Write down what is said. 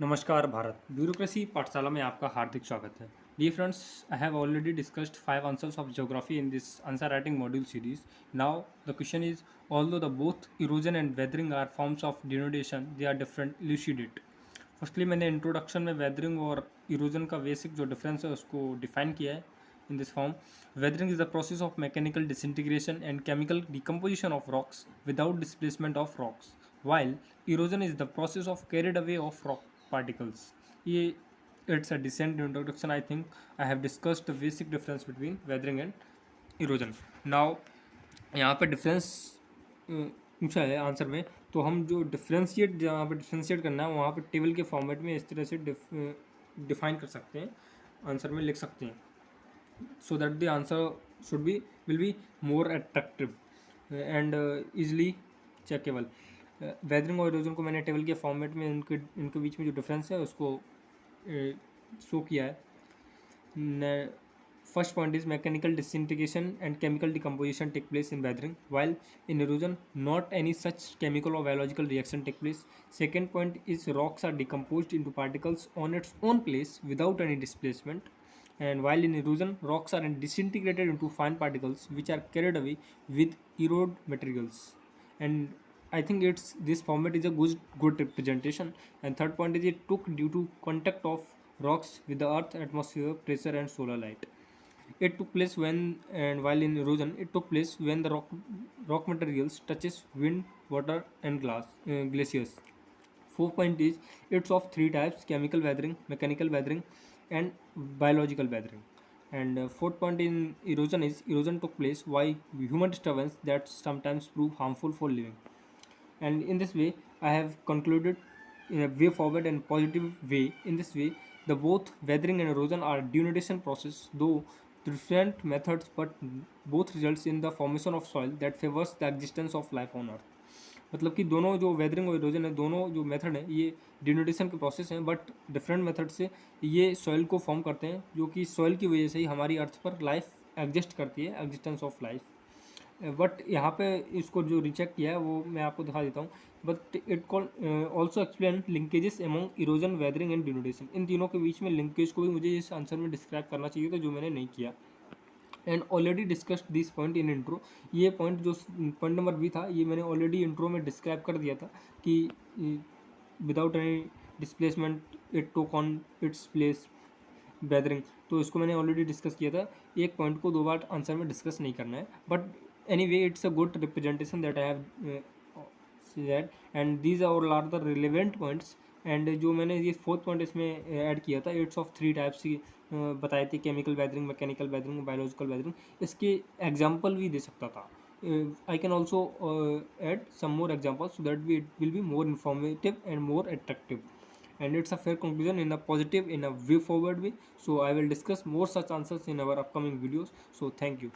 नमस्कार भारत ब्यूरोक्रेसी पाठशाला में आपका हार्दिक स्वागत है। Dear friends, I have already discussed 5 answers of geography in this answer writing module series. Now the question is, although the both erosion and weathering are forms of denudation, they are different. Elucidate. Firstly मैंने introduction में weathering और erosion का basic जो difference है उसको define किया है in this form. Weathering is the process of mechanical disintegration and chemical decomposition of rocks without displacement of rocks, while erosion is the process of carried away of rock particles. ये it's a decent introduction. I think I have discussed the basic difference between weathering and erosion. Now यहाँ पे difference पूछा है answer में, तो हम जो differentiate जहाँ पे डिफ्रेंशिएट करना है वहाँ पे टेबल के फॉर्मेट में इस तरह से डिफाइन कर सकते हैं, आंसर में लिख सकते हैं, so that the answer should be will be more attractive and easily checkable. Weathering और इरोजन को मैंने टेबल के फॉर्मेट में इनके बीच में जो डिफरेंस है उसको शो किया है. First point is mechanical disintegration and chemical decomposition take place in weathering, while in erosion not any such chemical or biological reaction take place. Second point is rocks are decomposed into particles on its own place without any displacement, and while in erosion rocks are disintegrated into fine particles which are carried away with erode materials. And I think this format is a good representation. And third point is it took due to contact of rocks with the earth, atmosphere, pressure and solar light. It took place when, and while in erosion it took place when the rock materials touches wind, water and glaciers. Fourth point is it's of three types: chemical weathering, mechanical weathering and biological weathering. And fourth point in erosion is erosion took place by human disturbance that sometimes prove harmful for living. And in this way I have concluded in a way forward and positive way. In this way the both weathering and erosion are denudation process, though different methods, but both results in the formation of soil that favors the existence of life on earth. मतलब कि दोनों जो weathering और erosion है, दोनों जो method है ये डिनोटेशन के प्रोसेस हैं, बट डिफरेंट मेथड से ये सॉइल को फॉर्म करते हैं, जो कि सॉइल की वजह से ही हमारी अर्थ पर लाइफ एग्जिस्ट करती है, एग्जिस्टेंस ऑफ लाइफ. बट यहाँ पे इसको जो रिचेक किया है वो मैं आपको दिखा देता हूँ. But it call also explain linkages among erosion, weathering and denotation. इन तीनों के बीच में लिंकेज को भी मुझे इस आंसर में डिस्क्राइब करना चाहिए था, जो मैंने नहीं किया. And already discussed this point in intro. ये पॉइंट जो पॉइंट नंबर बी था ये मैंने ऑलरेडी इंट्रो में डिस्क्राइब कर दिया था कि without any displacement it took on its place weathering, तो इसको मैंने ऑलरेडी डिस्कस किया था. एक पॉइंट को दो बार आंसर में डिस्कस नहीं करना है, but anyway it's a good representation that I have said, and these are the relevant points. And जो मैंने ये फोर्थ पॉइंट इसमें ऐड किया था, इट्स ऑफ थ्री टाइप्स की बताए थे: chemical weathering, mechanical weathering, biological weathering. इसके एग्जाम्पल भी दे सकता था. I can also add some more example so that it will be more informative and more attractive. And it's a fair conclusion in a positive, in a way forward way. So I will discuss more such answers in our upcoming videos. So thank you.